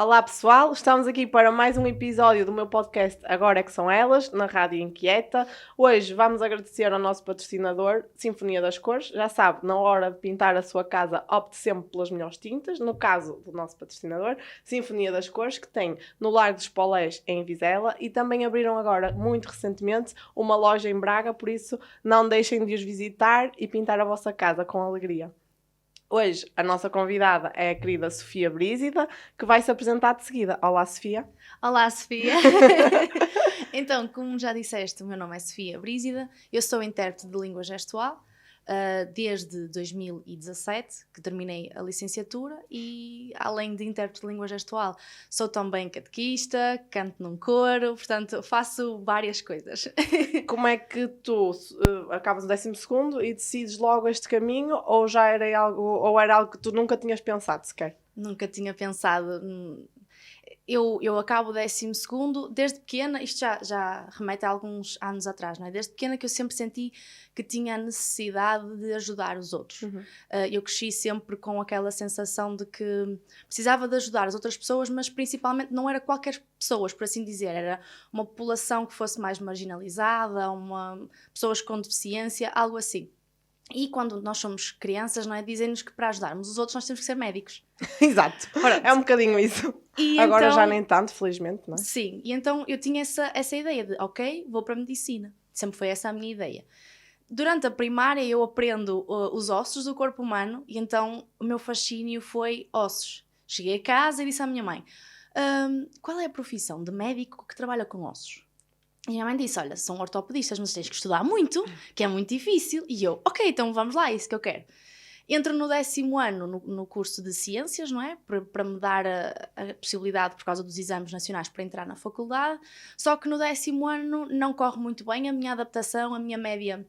Olá pessoal, estamos aqui para mais um episódio do meu podcast Agora é que são elas, na Rádio Inquieta. Hoje vamos agradecer ao nosso patrocinador, Sinfonia das Cores. Já sabe, na hora de pintar a sua casa, opte sempre pelas melhores tintas. No caso do nosso patrocinador, Sinfonia das Cores, que tem no Largo dos Polés, em Vizela, e também abriram agora, muito recentemente, uma loja em Braga, por isso não deixem de os visitar e pintar a vossa casa com alegria. Hoje, a nossa convidada é a querida Sofia Brígida, que vai se apresentar de seguida. Olá, Sofia. Olá, Sofia. Então, como já disseste, o meu nome é Sofia Brígida, eu sou intérprete de língua gestual desde 2017, que terminei a licenciatura, e além de intérprete de língua gestual, sou também catequista, canto num coro, portanto, faço várias coisas. Como é que tu acabas o 12º e decides logo este caminho, ou já era algo que tu nunca tinhas pensado sequer? Nunca tinha pensado. Eu acabo o 12º, desde pequena, isto já remete a alguns anos atrás, não é? Desde pequena que eu sempre senti que tinha a necessidade de ajudar os outros. Eu cresci sempre com aquela sensação de que precisava de ajudar as outras pessoas, mas principalmente não era qualquer pessoas, por assim dizer, era uma população que fosse mais marginalizada, pessoas com deficiência, algo assim. E quando nós somos crianças, não é? Dizem-nos que para ajudarmos os outros nós temos que ser médicos. Exato, é um bocadinho isso. E agora então, já nem tanto, felizmente, não é? Sim, e então eu tinha essa ideia de, ok, vou para a medicina. Sempre foi essa a minha ideia. Durante a primária eu aprendo os ossos do corpo humano e então o meu fascínio foi ossos. Cheguei a casa e disse à minha mãe, qual é a profissão de médico que trabalha com ossos? E a minha mãe disse, olha, são ortopedistas, mas tens que estudar muito, que é muito difícil. E eu, ok, então vamos lá, é isso que eu quero. Entro no 10º ano no curso de Ciências, não é? Para me dar a possibilidade, por causa dos exames nacionais, para entrar na faculdade. Só que no 10º ano não corre muito bem, a minha adaptação, a minha média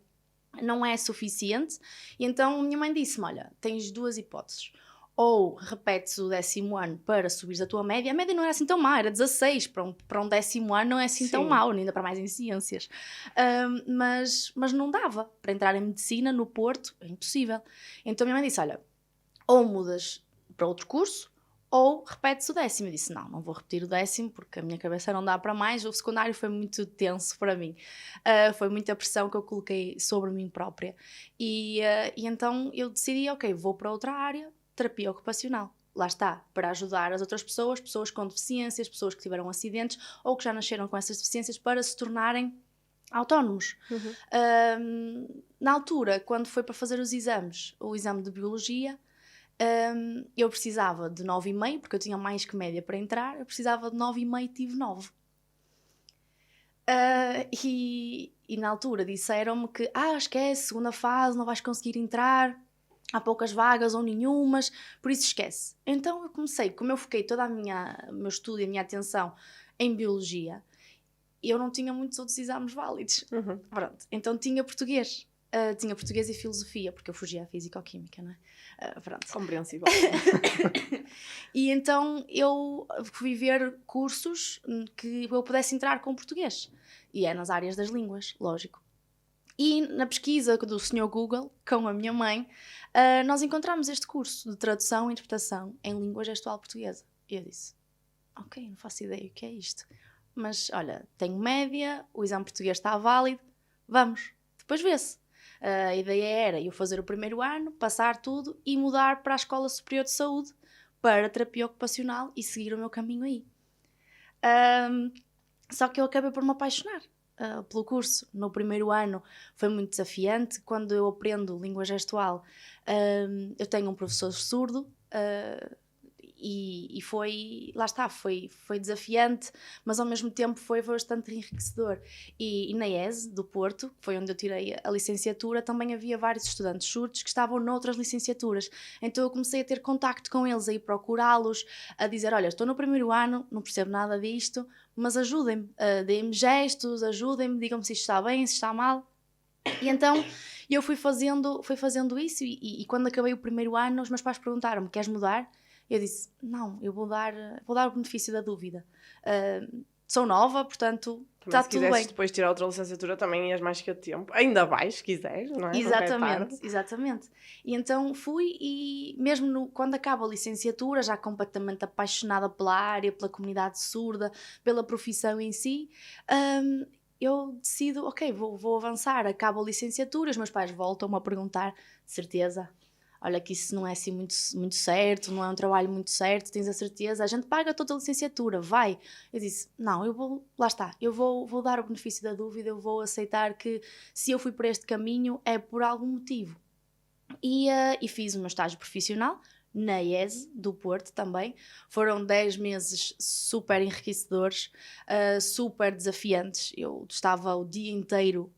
não é suficiente. E então a minha mãe disse-me, olha, tens duas hipóteses. Ou repetes o 10º ano para subires a tua média. A média não era assim tão má, era 16. Para um 10º ano não é assim tão mau, ainda para mais em ciências. Mas não dava. Para entrar em medicina no Porto, é impossível. Então a minha mãe disse, olha, ou mudas para outro curso, ou repetes o 10º. Eu disse, não vou repetir o 10º, porque a minha cabeça não dá para mais. O secundário foi muito tenso para mim. Foi muita pressão que eu coloquei sobre mim própria. E então eu decidi, ok, vou para outra área, terapia ocupacional. Lá está, para ajudar as outras pessoas com deficiências, pessoas que tiveram acidentes ou que já nasceram com essas deficiências para se tornarem autónomos. Na altura, quando foi para fazer os exames, o exame de biologia, eu precisava de 9,5, porque eu tinha mais que média para entrar, eu precisava de 9,5 e tive 9. E na altura disseram-me que, esquece, segunda fase, não vais conseguir entrar, há poucas vagas ou nenhumas, por isso esquece. Então eu comecei, como eu foquei todo o meu estudo e a minha atenção em biologia, eu não tinha muitos outros exames válidos. Pronto. Então tinha português. Tinha português e filosofia, porque eu fugia à física-química, não é? Pronto. Compreensível. E então eu fui ver cursos que eu pudesse entrar com português. E é nas áreas das línguas, lógico. E na pesquisa do Sr. Google, com a minha mãe, nós encontramos este curso de tradução e interpretação em língua gestual portuguesa. E eu disse, ok, não faço ideia o que é isto. Mas, olha, tenho média, o exame português está válido, vamos, depois vê-se. A ideia era eu fazer o primeiro ano, passar tudo e mudar para a Escola Superior de Saúde para terapia ocupacional e seguir o meu caminho aí. Só que eu acabei por me apaixonar pelo curso. No primeiro ano foi muito desafiante. Quando eu aprendo língua gestual, eu tenho um professor surdo e foi, lá está, foi desafiante, mas ao mesmo tempo foi bastante enriquecedor. E na ESE do Porto, que foi onde eu tirei a licenciatura, também havia vários estudantes surdos que estavam noutras licenciaturas. Então eu comecei a ter contacto com eles, a ir procurá-los, a dizer, olha, estou no primeiro ano, não percebo nada disto, mas ajudem-me, deem-me gestos, ajudem-me, digam-me se isto está bem, se está mal. E então eu fui fazendo isso e quando acabei o primeiro ano, os meus pais perguntaram-me, queres mudar? Eu disse, não, eu vou dar o benefício da dúvida. sou nova, portanto está se tudo quisesses bem. depois tirar outra licenciatura também ias mais que a tempo. Ainda vais, se quiseres, não é? Exatamente. E então fui e mesmo quando acabo a licenciatura, já completamente apaixonada pela área, pela comunidade surda, pela profissão em si, eu decido, ok, vou avançar, acabo a licenciatura, os meus pais voltam-me a perguntar, de certeza? Olha que isso não é assim muito certo, não é um trabalho muito certo, tens a certeza? A gente paga toda a licenciatura, vai. Eu disse, não, lá está, eu vou dar o benefício da dúvida, eu vou aceitar que se eu fui por este caminho é por algum motivo. E fiz o meu estágio profissional na IESE do Porto também. Foram 10 meses super enriquecedores, super desafiantes. Eu estava o dia inteiro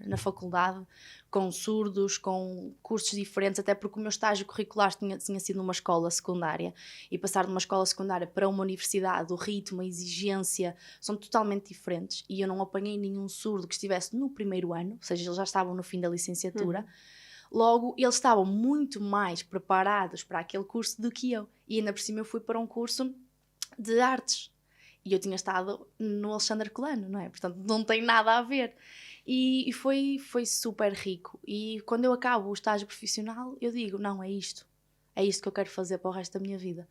na faculdade com surdos, com cursos diferentes, até porque o meu estágio curricular tinha sido numa escola secundária, e passar de uma escola secundária para uma universidade, o ritmo, a exigência são totalmente diferentes, e eu não apanhei nenhum surdo que estivesse no primeiro ano, ou seja, eles já estavam no fim da licenciatura. Logo, eles estavam muito mais preparados para aquele curso do que eu. E ainda por cima eu fui para um curso de artes. E eu tinha estado no Alexandre Colano, não é? Portanto, não tem nada a ver. E foi super rico. E quando eu acabo o estágio profissional, eu digo, não, é isto. É isto que eu quero fazer para o resto da minha vida.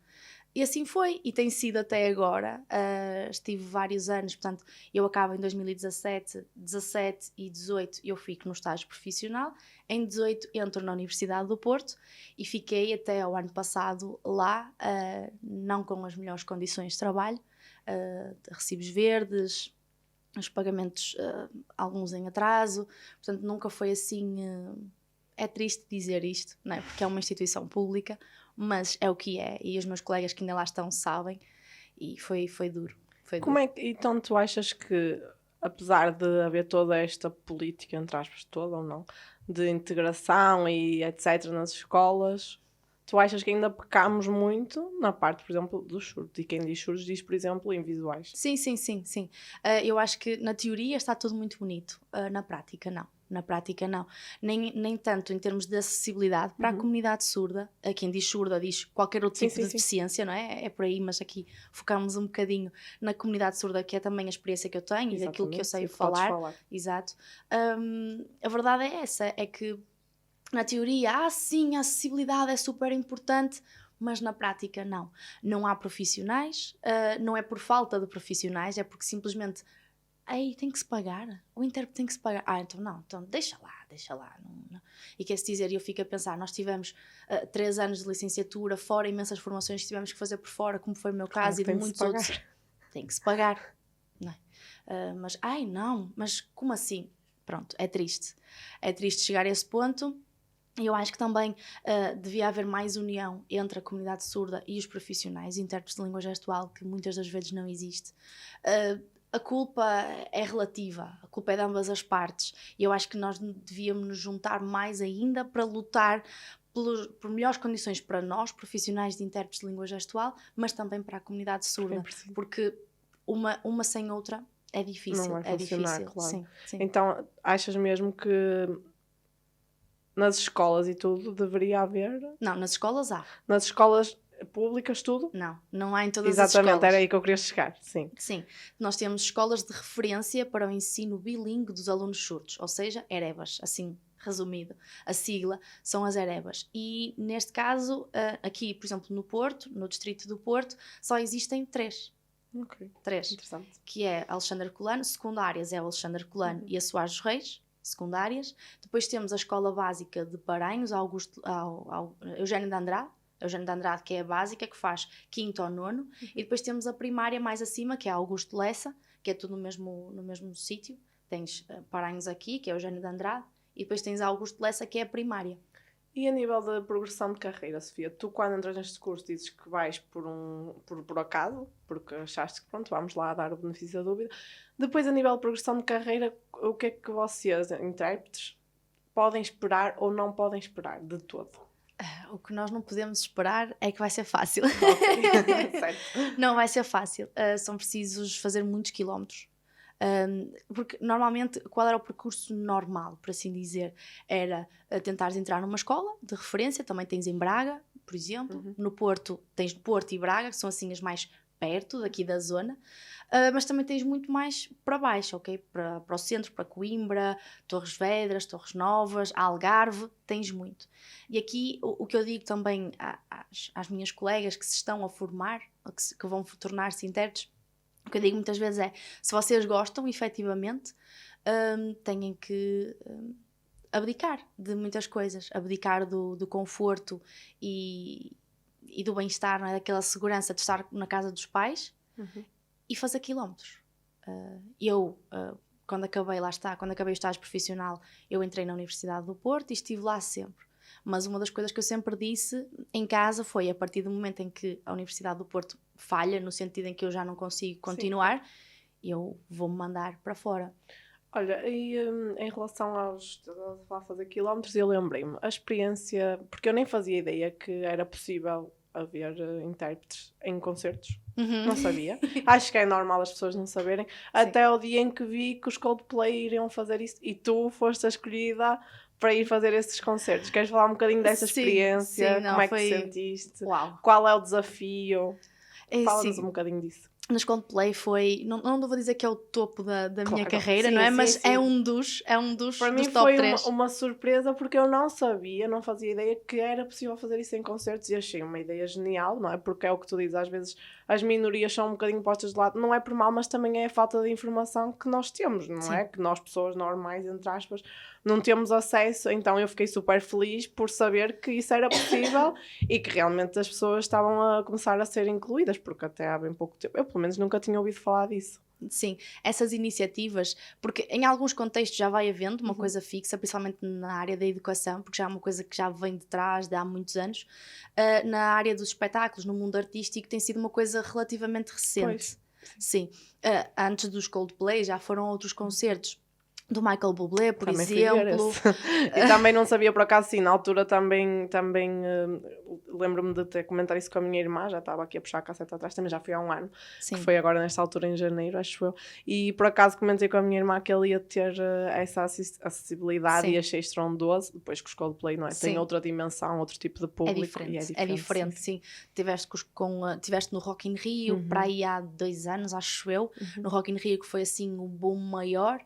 E assim foi, e tem sido até agora. Estive vários anos, portanto, eu acabo em 2017, 17 e 18 eu fico no estágio profissional. Em 18 entro na Universidade do Porto e fiquei até ao ano passado lá, não com as melhores condições de trabalho, recibos verdes, os pagamentos, alguns em atraso, portanto nunca foi assim. É triste dizer isto, não é? Porque é uma instituição pública, mas é o que é, e os meus colegas que ainda lá estão sabem, e foi duro. Como é que, então tu achas que, apesar de haver toda esta política, entre aspas, toda ou não, de integração e etc. nas escolas, tu achas que ainda pecamos muito na parte, por exemplo, dos surdos? E quem diz surdos diz, por exemplo, invisuais. Sim. Eu acho que na teoria está tudo muito bonito, na prática não. Na prática não. Nem tanto em termos de acessibilidade para a comunidade surda. Quem diz surda diz qualquer outro tipo de deficiência, não é? É por aí, mas aqui focamos um bocadinho na comunidade surda, que é também a experiência que eu tenho. Exatamente, e daquilo que eu sei falar. Exato. A verdade é essa, é que na teoria, sim, a acessibilidade é super importante, mas na prática não. Não há profissionais, não é por falta de profissionais, é porque simplesmente tem que se pagar, o intérprete tem que se pagar. Então não, então deixa lá. Não. E quer-se dizer, eu fico a pensar, nós tivemos 3 anos de licenciatura, fora imensas formações que tivemos que fazer por fora, como foi o meu caso, e de muitos outros. Tem que se pagar, não é? Mas como assim? Pronto, é triste chegar a esse ponto. Eu acho que também devia haver mais união entre a comunidade surda e os profissionais, intérpretes de língua gestual, que muitas das vezes não existe. A culpa é relativa, a culpa é de ambas as partes, e eu acho que nós devíamos nos juntar mais ainda para lutar por melhores condições para nós, profissionais de intérpretes de língua gestual, mas também para a comunidade surda, porque uma sem outra é difícil. Não vai funcionar, claro. Sim. Então, achas mesmo que nas escolas e tudo deveria haver? Não, nas escolas há. Nas escolas públicas tudo? Não há em todas as escolas. Exatamente, era aí que eu queria chegar, sim. Sim, nós temos escolas de referência para o ensino bilíngue dos alunos surdos, ou seja, EREBAs, assim resumido. A sigla são as EREBAs. E neste caso, aqui, por exemplo, no Porto, no distrito do Porto, só existem 3. Ok, 3. Interessante. Que é Alexandre Colano, secundárias é o Alexandre Colano e a Soares dos Reis, secundárias. Depois temos a Escola Básica de Paranhos, Eugênio de Andrade, que é a básica, que faz 5º ao 9º, e depois temos a primária mais acima, que é a Augusto Lessa, que é tudo no mesmo sítio. Tens Paranhos aqui, que é o Eugênio de Andrade, e depois tens a Augusto Lessa, que é a primária. E a nível de progressão de carreira, Sofia, tu quando entras neste curso dizes que vais por acaso, porque achaste que pronto, vamos lá dar o benefício da dúvida. Depois, a nível de progressão de carreira, o que é que vocês, intérpretes, podem esperar ou não podem esperar de todo? O que nós não podemos esperar é que vai ser fácil. Okay. Certo. Não vai ser fácil. São precisos fazer muitos quilómetros. Porque normalmente, qual era o percurso normal, por assim dizer? Era tentares entrar numa escola de referência, também tens em Braga, por exemplo. No Porto, tens Porto e Braga, que são assim as mais perto daqui da zona, mas também tens muito mais para baixo, ok? Para o centro, para Coimbra, Torres Vedras, Torres Novas, Algarve, tens muito. E aqui o que eu digo também às minhas colegas que se estão a formar, que vão tornar-se intérpretes, o que eu digo muitas vezes é, se vocês gostam efetivamente, têm que abdicar de muitas coisas, abdicar do conforto e do bem-estar, não é? Daquela segurança de estar na casa dos pais e fazer quilómetros. Quando acabei o estágio profissional, eu entrei na Universidade do Porto e estive lá sempre. Mas uma das coisas que eu sempre disse em casa foi, a partir do momento em que a Universidade do Porto falha, no sentido em que eu já não consigo continuar, eu vou-me mandar para fora. Olha, e em relação a fazer quilómetros, eu lembrei-me, a experiência, porque eu nem fazia ideia que era possível haver intérpretes em concertos, não sabia. Acho que é normal as pessoas não saberem, até o dia em que vi que os Coldplay iriam fazer isso e tu foste a escolhida para ir fazer esses concertos. Queres falar um bocadinho dessa experiência? Sim, não, como é que te sentiste? Uau. Qual é o desafio? Fala-nos um bocadinho disso. Nos Coldplay foi, não vou dizer que é o topo da minha carreira, não é? Mas é um dos para mim top foi 3. uma surpresa porque eu não sabia, não fazia ideia que era possível fazer isso em concertos e achei uma ideia genial, não é? Porque é o que tu dizes, às vezes as minorias são um bocadinho postas de lado, não é por mal, mas também é a falta de informação que nós temos, não é? Que nós, pessoas normais, entre aspas, não temos acesso, então eu fiquei super feliz por saber que isso era possível e que realmente as pessoas estavam a começar a ser incluídas, porque até há bem pouco tempo, eu pelo menos nunca tinha ouvido falar disso. Sim, essas iniciativas, porque em alguns contextos já vai havendo uma coisa fixa, principalmente na área da educação, porque já é uma coisa que já vem de trás de há muitos anos. Na área dos espetáculos, no mundo artístico, tem sido uma coisa relativamente recente. Pois. Sim, antes dos Coldplay já foram outros concertos. Do Michael Bublé, por também exemplo. E também não sabia, por acaso, sim, na altura também lembro-me de ter comentado isso com a minha irmã, já estava aqui a puxar a cassete atrás, também já foi há um ano, Sim. que foi agora nesta altura em janeiro, acho eu, e por acaso comentei com a minha irmã que ele ia ter essa acessibilidade Sim. e achei estrondoso, depois que os Coldplay, não é? Tem outra dimensão, outro tipo de público. É diferente, sim. Tiveste no Rock in Rio, para aí há 2 anos, acho eu, no Rock in Rio, que foi assim o boom maior,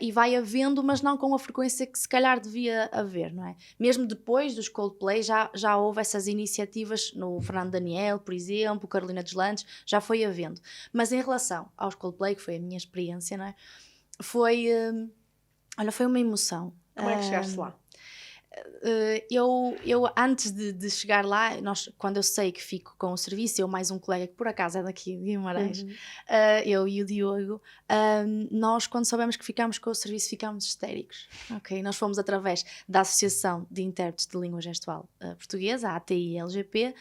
e vai havendo, mas não com a frequência que se calhar devia haver, não é? Mesmo depois dos Coldplay já houve essas iniciativas no Fernando Daniel, por exemplo, Carolina Deslandes, já foi havendo. Mas em relação aos Coldplay, que foi a minha experiência, não é? Foi uma emoção. Como é que chegaste lá? Eu antes de chegar lá, quando eu sei que fico com o serviço, eu mais um colega que por acaso é daqui de Guimarães, eu e o Diogo, nós quando soubemos que ficámos com o serviço ficámos histéricos, ok? Nós fomos através da Associação de Intérpretes de Língua Gestual Portuguesa, a ATI-LGP,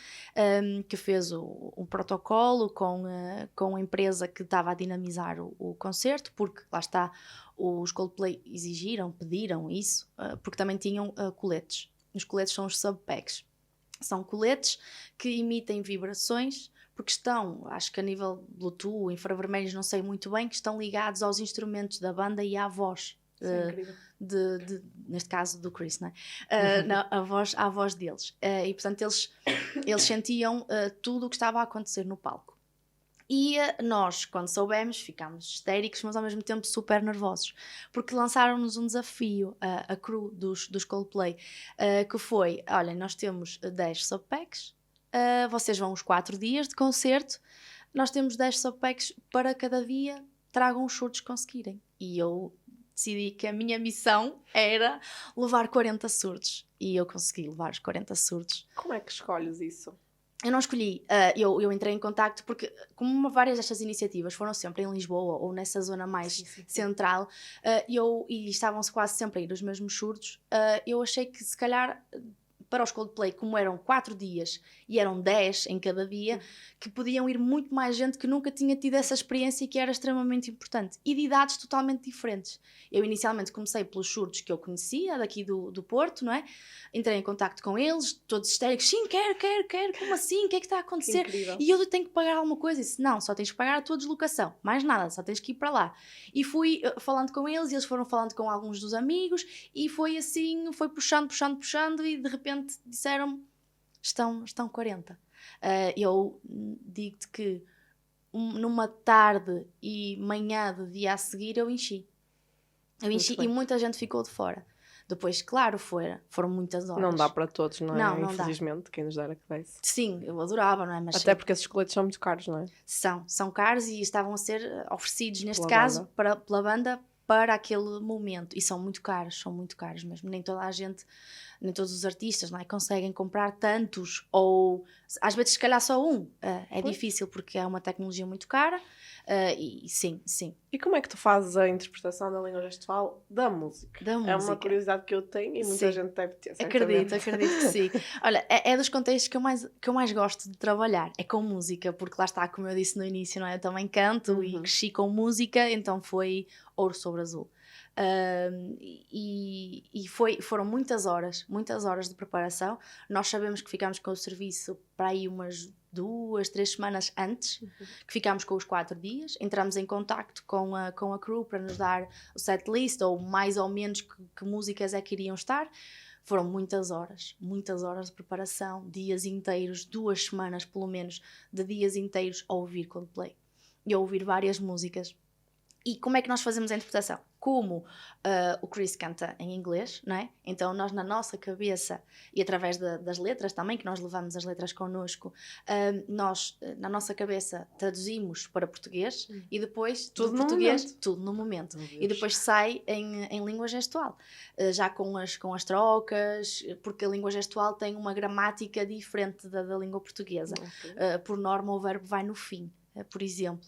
que fez o protocolo com a empresa que estava a dinamizar o concerto, porque lá está, os Coldplay pediram isso, porque também tinham coletes. Os coletes são os subpacks. São coletes que emitem vibrações, porque estão, acho que a nível Bluetooth, infravermelhos, não sei muito bem, que estão ligados aos instrumentos da banda e à voz. Neste caso do Chris, não é? À voz deles. E portanto eles sentiam tudo o que estava a acontecer no palco. E nós, quando soubemos, ficámos histéricos, mas ao mesmo tempo super nervosos, porque lançaram-nos um desafio, a crew dos Coldplay, que foi, olha, nós temos 10 subpacks, vocês vão os 4 dias de concerto, nós temos 10 subpacks para cada dia, tragam os surdos que conseguirem. E eu decidi que a minha missão era levar 40 surdos, e eu consegui levar os 40 surdos. Como é que escolhes isso? Eu não escolhi, eu entrei em contacto porque, como várias destas iniciativas foram sempre em Lisboa ou nessa zona mais central, e estavam-se quase sempre a ir os mesmos surdos, eu achei que se calhar para os Coldplay, como eram 4 dias e eram 10 em cada dia, que podiam ir muito mais gente que nunca tinha tido essa experiência e que era extremamente importante. E de idades totalmente diferentes. Eu inicialmente comecei pelos surdos que eu conhecia, daqui do Porto, não é? Entrei em contacto com eles, todos histéricos. Sim, quero, como assim? O que é que está a acontecer? E eu tenho que pagar alguma coisa? E disse, não, só tens que pagar a tua deslocação. Mais nada, só tens que ir para lá. E fui falando com eles, e eles foram falando com alguns dos amigos, e foi assim, foi puxando, e de repente disseram-me, estão 40. Eu digo-te que numa tarde e manhã do dia a seguir eu enchi e muita gente ficou de fora. Depois, claro, foram muitas horas. Não dá para todos, não é? Não Infelizmente, dá. quem nos dera que desse. Sim, eu adorava, não é? Mas até porque esses coletes são muito caros, não é? São caros e estavam a ser oferecidos, neste Pela caso, banda. pela banda para aquele momento. E são muito caros mesmo. Nem toda a gente, nem todos os artistas, não é? Conseguem comprar tantos, ou às vezes se calhar só um. É difícil porque é uma tecnologia muito cara. E sim. E como é que tu fazes a interpretação da língua gestual da música? Da É uma música. curiosidade que eu tenho e muita gente deve ter, certamente. Acredito que sim. Olha, é dos contextos que eu mais gosto de trabalhar, é com música, porque lá está, como eu disse no início, não é? Eu também canto e cresci com música, então foi ouro sobre azul. Foram muitas horas de preparação. Nós sabemos que ficámos com o serviço para aí umas 2-3 semanas antes, que ficámos com os 4 dias, entramos em contacto com a crew para nos dar o setlist, ou mais ou menos que músicas é que iriam estar. Foram muitas horas de preparação, dias inteiros, 2 semanas pelo menos, de dias inteiros a ouvir Coldplay e a ouvir várias músicas. E como é que nós fazemos a interpretação? Como o Chris canta em inglês, não é? Então nós na nossa cabeça, e através das letras também, que nós levamos as letras connosco, nós na nossa cabeça traduzimos para português e depois Tudo do no português, momento. tudo no momento. E depois sai em língua gestual, já com as trocas, porque a língua gestual tem uma gramática diferente da língua portuguesa. Por norma o verbo vai no fim, por exemplo,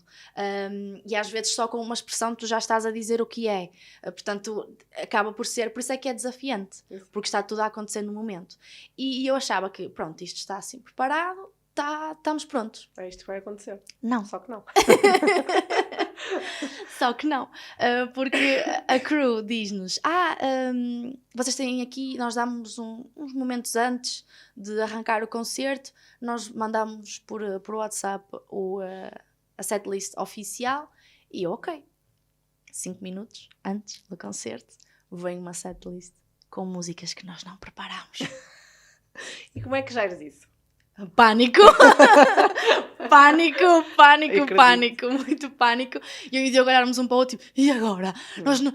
e às vezes só com uma expressão tu já estás a dizer o que é, portanto acaba por ser, por isso é que é desafiante, porque está tudo a acontecer no momento, e eu achava que pronto, isto está assim preparado, estamos prontos. É isto que vai acontecer. Não. Só que não. Só que não, porque a crew diz-nos, vocês têm aqui, nós damos uns momentos antes de arrancar o concerto, nós mandamos por WhatsApp a setlist oficial, e eu, ok, 5 minutos antes do concerto, vem uma setlist com músicas que nós não preparámos. E como é que geres isso? Pânico, muito pânico. E eu e o Diogo olháramos um para o outro, e agora? Nós não,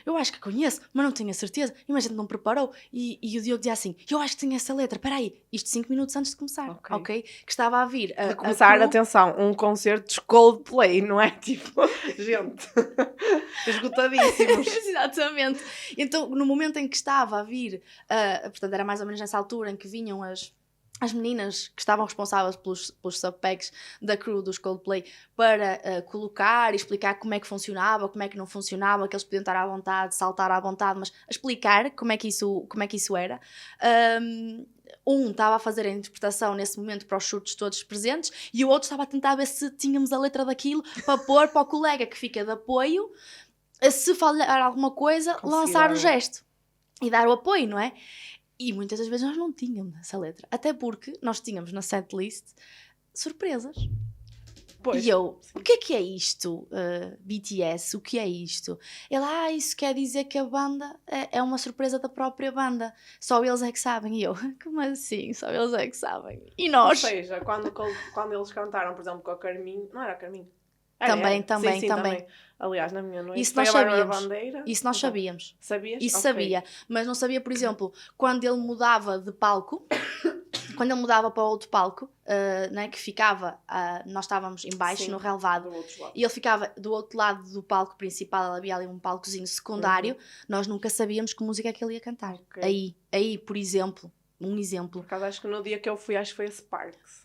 eu acho que conheço, mas não tenho a certeza, e a gente não preparou. E o Diogo dizia assim, eu acho que tenho essa letra, espera aí, isto 5 minutos antes de começar, ok? Que estava a vir. De começar, atenção, um concerto de Coldplay, não é? Tipo, gente, esgotadíssimos. Exatamente. Então, no momento em que estava a vir, portanto, era mais ou menos nessa altura em que vinham as meninas que estavam responsáveis pelos subpacks da crew dos Coldplay para colocar e explicar como é que funcionava, como é que não funcionava, que eles podiam estar à vontade, saltar à vontade, mas explicar como é que isso era. Estava a fazer a interpretação nesse momento para os surtos todos presentes e o outro estava a tentar ver se tínhamos a letra daquilo para pôr para o colega que fica de apoio, se falhar alguma coisa, lançar o gesto e dar o apoio, não é? E muitas das vezes nós não tínhamos essa letra. Até porque nós tínhamos na setlist surpresas. Pois, e eu, sim. O que é isto? BTS, o que é isto? Ele, isso quer dizer que a banda é uma surpresa da própria banda. Só eles é que sabem. E eu, como assim? Só eles é que sabem. E nós? Ou seja, quando eles cantaram, por exemplo, com a Carminho... Não era a Carminho? Também. Aliás, na minha noite Isso foi nós a Bárbara sabíamos. Bandeira. Isso nós sabíamos. Sabias? Isso Okay. sabia. Mas não sabia, por exemplo, quando ele mudava de palco, quando ele mudava para outro palco, né, que ficava, nós estávamos em baixo, no relevado, do outro lado. e ele ficava do outro lado do palco principal, havia ali um palcozinho secundário, nós nunca sabíamos que música é que ele ia cantar. Okay. Aí, por exemplo, um exemplo. Por acaso, acho que no dia que eu fui, acho que foi a Sparks.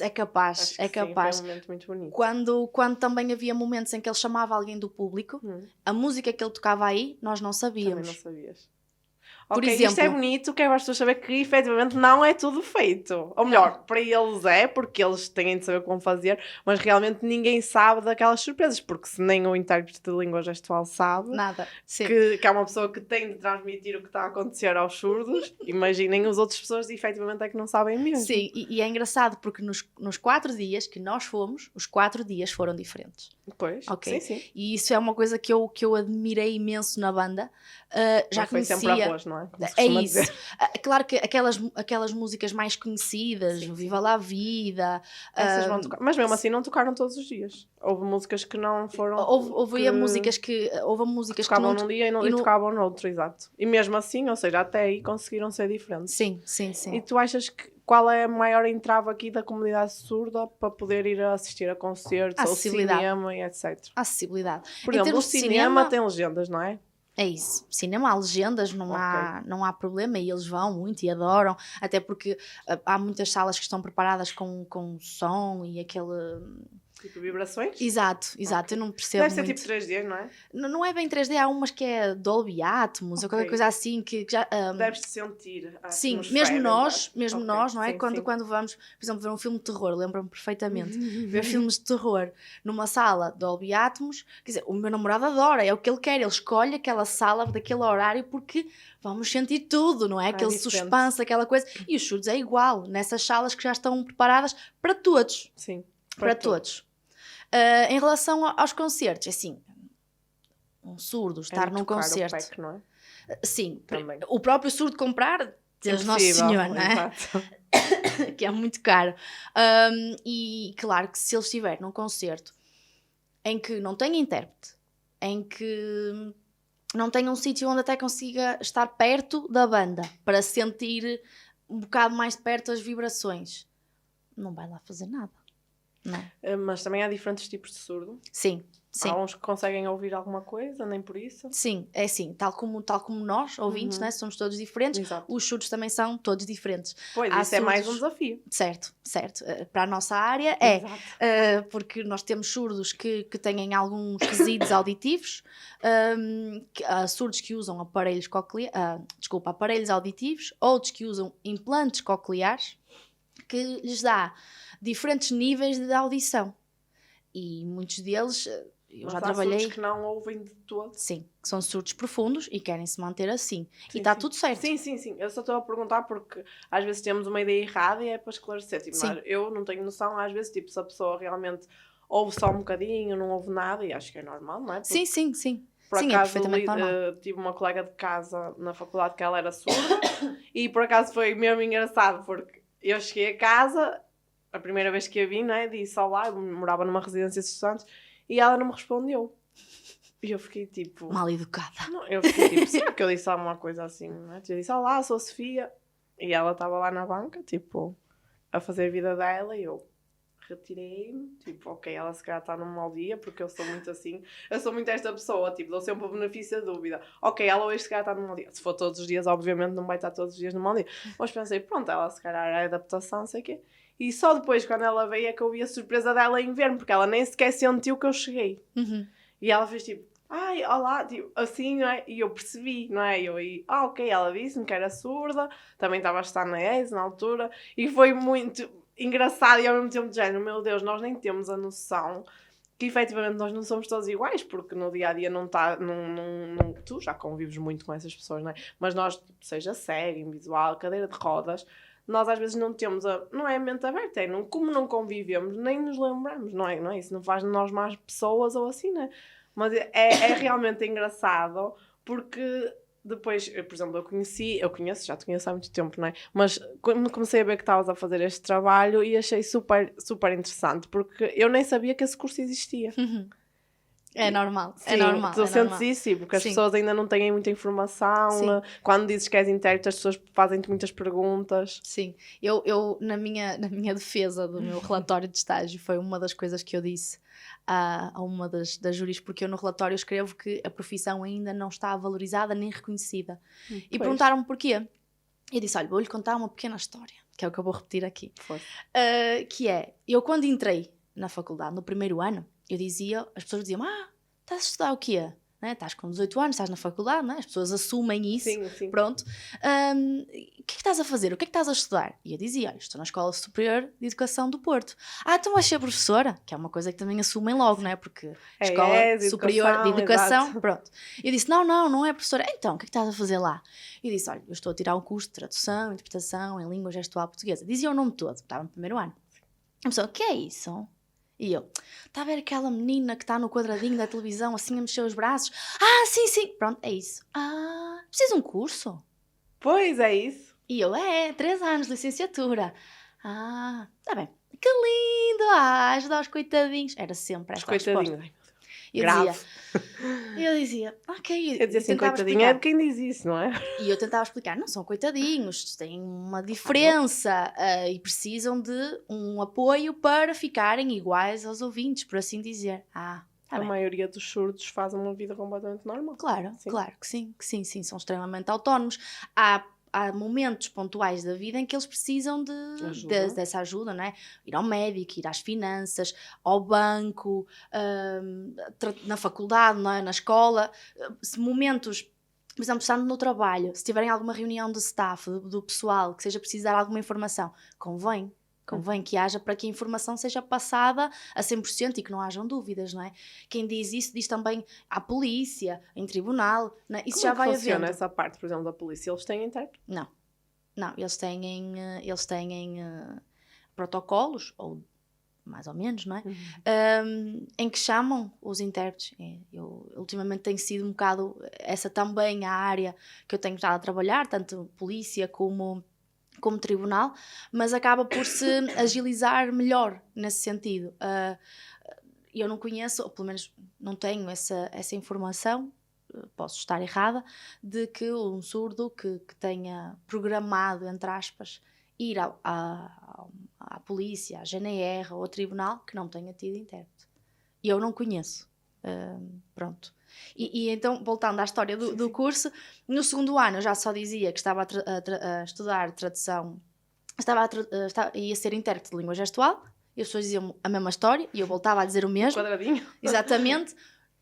É capaz. Sim, foi um momento muito bonito. Quando também havia momentos em que ele chamava alguém do público, a música que ele tocava aí, nós não sabíamos. Também não sabias. Por Ok, exemplo, isto é bonito, quero as pessoas saber que efetivamente não é tudo feito. Ou melhor, para eles é, porque eles têm de saber como fazer, mas realmente ninguém sabe daquelas surpresas, porque se nem o intérprete de língua gestual sabe, nada. Que é uma pessoa que tem de transmitir o que está a acontecer aos surdos, imaginem as outras pessoas e efetivamente é que não sabem mesmo. Sim, e é engraçado porque nos 4 dias que nós fomos, os 4 dias foram diferentes. Pois, sim. E isso é uma coisa que eu admirei imenso na banda. Já foi conhecia, sempre arroz, não não é? Como se É costuma isso. dizer. Claro que aquelas músicas mais conhecidas, Sim, Viva la Vida. Essas vão tocar. Mas mesmo assim não tocaram todos os dias. Houve músicas que não foram. Houve músicas que Tocavam não. num dia e tocavam no outro, exato. E mesmo assim, ou seja, até aí conseguiram ser diferentes. Sim, sim, sim. E tu achas que qual é a maior entrave aqui da comunidade surda para poder ir assistir a concertos, ou cinema e etc? Acessibilidade. Por Em exemplo, o termos de cinema tem legendas, não é? É isso. Cinema há legendas, não há problema, e eles vão muito e adoram, até porque há muitas salas que estão preparadas com som e aquele... Tipo vibrações? Exato, Ok. eu não percebo Deve ser muito. tipo 3D, não é? Não é bem 3D, há umas que é Dolby Atmos ou qualquer coisa assim que já... Deves-te sentir a sim, atmosfera, mesmo nós, não é? Sim, Quando vamos, por exemplo, ver um filme de terror, lembro-me perfeitamente, ver filmes de terror numa sala Dolby Atmos, quer dizer, o meu namorado adora, é o que ele quer, ele escolhe aquela sala daquele horário porque vamos sentir tudo, não é? Aquele suspense, aquela coisa, e os surdos é igual, nessas salas que já estão preparadas para todos. Sim, para todos. Em relação aos concertos, assim, um surdo estar num concerto... o PEC, não é? Sim, também. O próprio surdo comprar, Deus Nosso Senhor, não é? Exato. Que é muito caro. E claro que se ele estiver num concerto em que não tenha intérprete, em que não tenha um sítio onde até consiga estar perto da banda para sentir um bocado mais de perto as vibrações, não vai lá fazer nada, não é? Mas também há diferentes tipos de surdo. Sim. Há uns que conseguem ouvir alguma coisa, nem por isso. Sim, é assim, tal como nós, ouvintes, né, somos todos diferentes, Exato. Os surdos também são todos diferentes. Pois, isso é mais um desafio. Certo. Para a nossa área porque nós temos surdos que têm alguns resíduos auditivos, surdos que usam aparelhos auditivos, outros que usam implantes cocleares, que lhes dá diferentes níveis de audição. E muitos deles... Mas já trabalhei... surdos que não ouvem de todo. Sim, que são surdos profundos e querem se manter assim. E está tudo certo. Sim. Eu só estou a perguntar porque às vezes temos uma ideia errada e é para esclarecer. Tipo, eu não tenho noção, às vezes, tipo, se a pessoa realmente ouve só um bocadinho, não ouve nada, e acho que é normal, não é? Porque, sim. Por sim, acaso, é perfeitamente normal. Tive uma colega de casa na faculdade que ela era surda e por acaso foi mesmo engraçado porque eu cheguei a casa, a primeira vez que a vi, né, disse olá, eu morava numa residência de estudantes, e ela não me respondeu. E eu fiquei tipo... mal educada. Não, eu fiquei tipo, será que eu disse alguma coisa assim? Né? Eu disse, olá, sou a Sofia. E ela estava lá na banca, tipo, a fazer a vida dela, e eu retirei-me. Tipo, ok, ela se calhar está num mau dia, porque eu sou muito assim. Eu sou muito esta pessoa, tipo, dou sempre o benefício da dúvida. Ok, ela hoje se calhar está num mau dia. Se for todos os dias, obviamente não vai estar todos os dias num mau dia. Mas pensei, pronto, ela se calhar é adaptação, não sei o quê. E só depois, quando ela veio, é que eu vi a surpresa dela em ver-me, porque ela nem sequer sentiu que eu cheguei. E ela fez tipo, ai, olá, tipo, assim, não é? E eu percebi, não é? Ok, ela disse-me que era surda, também estava a estar na ES na altura, e foi muito engraçado e ao mesmo tempo de género, meu Deus, nós nem temos a noção que efetivamente nós não somos todos iguais, porque no dia-a-dia não está, tu já convives muito com essas pessoas, não é? Mas nós, seja cego, visual, cadeira de rodas, nós às vezes não temos não é a mente aberta, como não convivemos, nem nos lembramos, não é? Isso não faz de nós mais pessoas ou assim, não é? Mas é realmente engraçado, porque depois, por exemplo, já te conheço há muito tempo, não é? Mas quando comecei a ver que estavas a fazer este trabalho e achei super, super interessante, porque eu nem sabia que esse curso existia. É normal, sim, tu sentes isso, porque as pessoas ainda não têm muita informação. Quando dizes que és intérprete, as pessoas fazem-te muitas perguntas. Sim, eu na minha defesa do meu relatório de estágio, foi uma das coisas que eu disse a uma das júris, porque eu no relatório escrevo que a profissão ainda não está valorizada nem reconhecida. E perguntaram-me porquê. Eu disse, olha, vou-lhe contar uma pequena história, que é o que eu vou repetir aqui. Que é, eu quando entrei na faculdade, no primeiro ano, as pessoas diziam, estás a estudar o quê? Né? Estás com 18 anos, estás na faculdade, né? As pessoas assumem isso, sim. Pronto. O que é que estás a fazer? O que é que estás a estudar? E eu dizia, estou na Escola Superior de Educação do Porto. Então vais ser professora? Que é uma coisa que também assumem logo, não é? Porque Escola Superior de Educação, exato. Pronto. Eu disse, não é professora. Então, o que é que estás a fazer lá? E disse, olha, eu estou a tirar um curso de tradução, interpretação em língua gestual portuguesa. Dizia o nome todo, estava no primeiro ano. A pessoa, o que é isso? E eu, está a ver aquela menina que está no quadradinho da televisão, assim a mexer os braços? Sim, pronto, é isso. Precisa de um curso? Pois, é isso. E eu, 3 anos de licenciatura. Ah, está bem. Que lindo! Ajudar os coitadinhos. Era sempre Os esta a resposta. coitadinhos. Eu Grave. dizia, ok. Quer dizer, eu assim, tentava coitadinho é explicar. de quem diz isso, não é? E eu tentava explicar, não são coitadinhos, têm uma diferença e precisam de um apoio para ficarem iguais aos ouvintes, por assim dizer. Tá A bem. maioria dos surdos faz uma vida completamente normal. Claro, Sim. claro que sim, são extremamente autónomos. Há momentos pontuais da vida em que eles precisam dessa ajuda, não é? Ir ao médico, ir às finanças, ao banco, na faculdade, não é? Na escola. Momentos, por exemplo, estando no trabalho, se tiverem alguma reunião de staff, do pessoal, que seja preciso dar alguma informação, convém que haja para que a informação seja passada a 100% e que não hajam dúvidas, não é? Quem diz isso diz também à polícia, em tribunal, não é? Isso Como já é que vai funciona havendo. essa parte, por exemplo, da polícia? Eles têm intérprete? Não, eles têm protocolos, ou mais ou menos, não é? Em que chamam os intérpretes. Eu ultimamente tenho sido um bocado essa também a área que eu tenho estado a trabalhar, tanto polícia como tribunal, mas acaba por se agilizar melhor nesse sentido. Eu não conheço, ou pelo menos não tenho essa informação, posso estar errada, de que um surdo que tenha programado, entre aspas, ir à polícia, à GNR ou ao tribunal, que não tenha tido intérprete. Eu não conheço. Pronto. E então, voltando à história do curso, no segundo ano eu já só dizia que estava a estudar tradução, ia ser intérprete de língua gestual, e as pessoas diziam a mesma história, e eu voltava a dizer o mesmo. Quadradinho. Exatamente.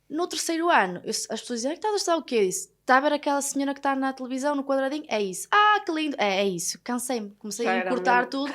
No terceiro ano, as pessoas diziam, estás a estudar o quê? Eu disse, está a ver aquela senhora que está na televisão, no quadradinho? É isso. Ah, que lindo. É isso. Cansei-me. Comecei a cortar tudo.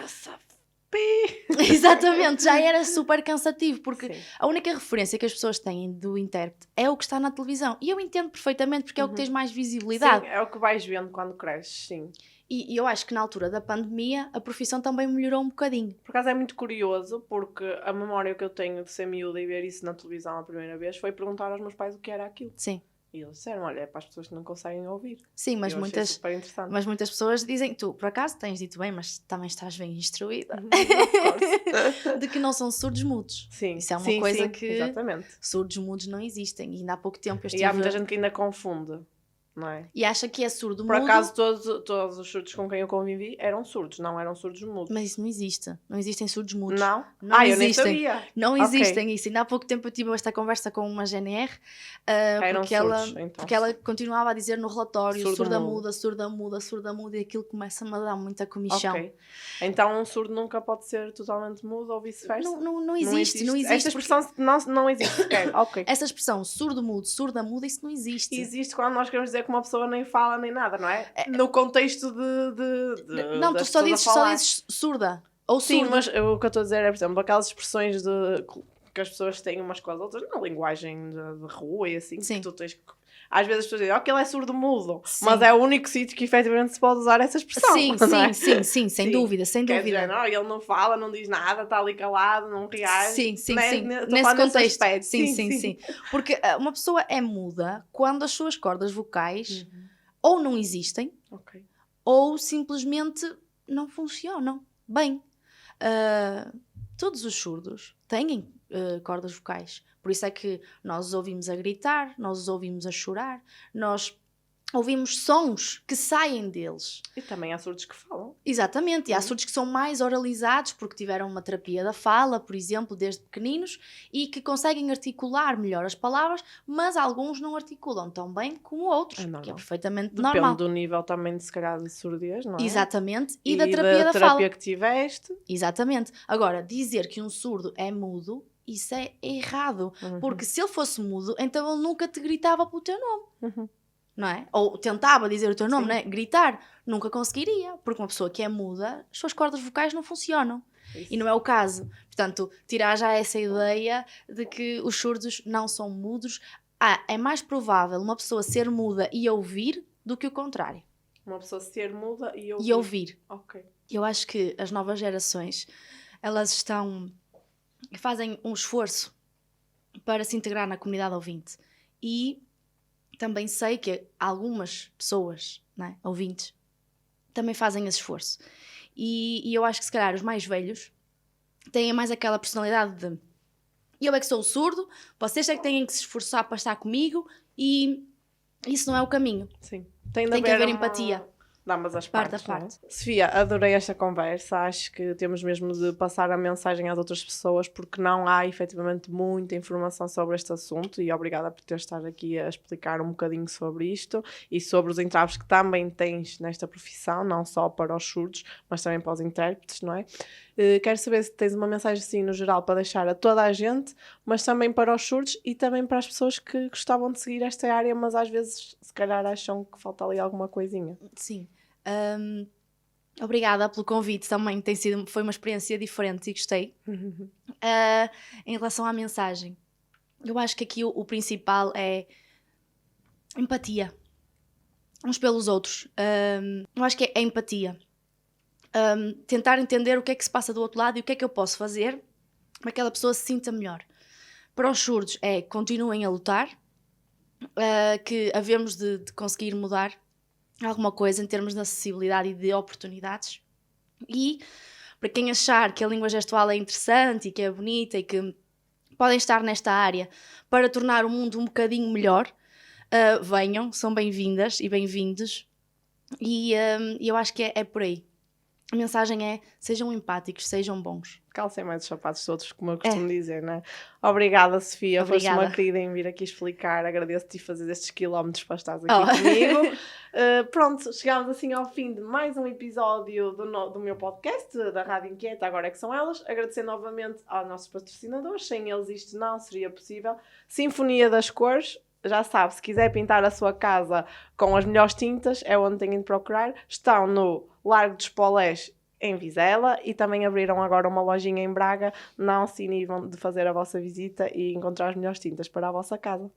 Exatamente, já era super cansativo, porque a única referência que as pessoas têm do intérprete é o que está na televisão. E eu entendo perfeitamente, porque é o que tens mais visibilidade. Sim, é o que vais vendo quando cresces, sim. E eu acho que na altura da pandemia a profissão também melhorou um bocadinho. Por acaso é muito curioso, porque a memória que eu tenho de ser miúda e ver isso na televisão a primeira vez foi perguntar aos meus pais o que era aquilo. Sim. E eles disseram, olha, é para as pessoas que não conseguem ouvir. Sim, mas muitas pessoas dizem, tu por acaso tens dito bem, mas também estás bem instruída, de que não são surdos mudos. Sim. Isso é uma coisa que exatamente. Surdos mudos não existem. E ainda há pouco tempo eu estive... E há muita gente que ainda confunde, não é? E acha que é surdo Por mudo. acaso todos os surdos com quem eu convivi eram surdos, não eram surdos mudos. Mas isso não existe. Não existem surdos mudos. Não? Não eu existem. nem sabia. Não existem isso. Ainda há pouco tempo eu tive esta conversa com uma GNR porque ela continuava a dizer no relatório surda muda, e aquilo começa-me a dar muita comichão. Ok. Então um surdo nunca pode ser totalmente mudo ou vice-versa? Não existe. Esta expressão não existe sequer. Okay. Essa expressão surda muda, isso não existe. Existe quando nós queremos dizer que uma pessoa nem fala nem nada, não é? No contexto não, tu só dizes surda. Ou sim, surdo. mas o que eu estou a dizer é, por exemplo, aquelas expressões que as pessoas têm umas com as outras na linguagem de rua e assim, sim. que tu tens que... Às vezes as pessoas dizem, que ele é surdo-mudo, mas é o único sítio que efetivamente se pode usar essa expressão. Sim, sem dúvida. Quer dizer, não, ele não fala, não diz nada, está ali calado, não reage. Sim. Nesse contexto. Sim. Porque uma pessoa é muda quando as suas cordas vocais ou não existem, ou simplesmente não funcionam bem. Todos os surdos têm cordas vocais. Por isso é que nós os ouvimos a gritar, nós os ouvimos a chorar, nós ouvimos sons que saem deles. E também há surdos que falam. Exatamente, e há surdos que são mais oralizados porque tiveram uma terapia da fala, por exemplo, desde pequeninos, e que conseguem articular melhor as palavras, mas alguns não articulam tão bem como outros, que é perfeitamente normal. Depende do nível também, de se calhar, de surdez, não é? Exatamente, e da terapia da fala. Que tiveste. Exatamente. Agora, dizer que um surdo é mudo, isso é errado, porque se ele fosse mudo, então ele nunca te gritava pelo teu nome. Não é? Ou tentava dizer o teu nome, não é? Gritar, nunca conseguiria, porque uma pessoa que é muda, as suas cordas vocais não funcionam. Isso. E não é o caso. Portanto, tirar já essa ideia de que os surdos não são mudos. É mais provável uma pessoa ser muda e ouvir do que o contrário. Uma pessoa ser muda e ouvir. E ouvir. Ok. Eu acho que as novas gerações, elas fazem um esforço para se integrar na comunidade ouvinte. E também sei que algumas pessoas, não é, ouvintes, também fazem esse esforço. E eu acho que se calhar os mais velhos têm mais aquela personalidade de eu é que sou o surdo, vocês é que têm que se esforçar para estar comigo e isso não é o caminho. Sim. Tem que haver empatia. De ambas as Parte partes. a parte. Sofia, adorei esta conversa. Acho que temos mesmo de passar a mensagem às outras pessoas porque não há efetivamente muita informação sobre este assunto e obrigada por ter estado aqui a explicar um bocadinho sobre isto e sobre os entraves que também tens nesta profissão, não só para os surdos, mas também para os intérpretes, não é? Quero saber se tens uma mensagem assim no geral para deixar a toda a gente, mas também para os surdos e também para as pessoas que gostavam de seguir esta área, mas às vezes se calhar acham que falta ali alguma coisinha. Sim. Obrigada pelo convite também, foi uma experiência diferente e gostei. Em relação à mensagem, eu acho que aqui o principal é empatia uns pelos outros. Eu acho que é empatia, tentar entender o que é que se passa do outro lado e o que é que eu posso fazer para que aquela pessoa se sinta melhor. Para os surdos é continuem a lutar, que havemos de conseguir mudar alguma coisa em termos de acessibilidade e de oportunidades. E para quem achar que a língua gestual é interessante e que é bonita e que podem estar nesta área para tornar o mundo um bocadinho melhor, venham, são bem-vindas e bem-vindos. E eu acho que é por aí. A mensagem é, sejam empáticos, sejam bons. Calcem mais os sapatos todos, como eu costumo dizer, não é? Obrigada, Sofia. Foste uma querida em vir aqui explicar. Agradeço-te fazer estes quilómetros para estares aqui comigo. Pronto, chegámos assim ao fim de mais um episódio do meu podcast, da Rádio Inquieta, agora é que são elas. Agradecer novamente aos nossos patrocinadores. Sem eles isto não seria possível. Sinfonia das Cores. Já sabe, se quiser pintar a sua casa com as melhores tintas, é onde tem de procurar. Estão no Largo dos Polés, em Vizela, e também abriram agora uma lojinha em Braga. Não se inibam de fazer a vossa visita e encontrar as melhores tintas para a vossa casa.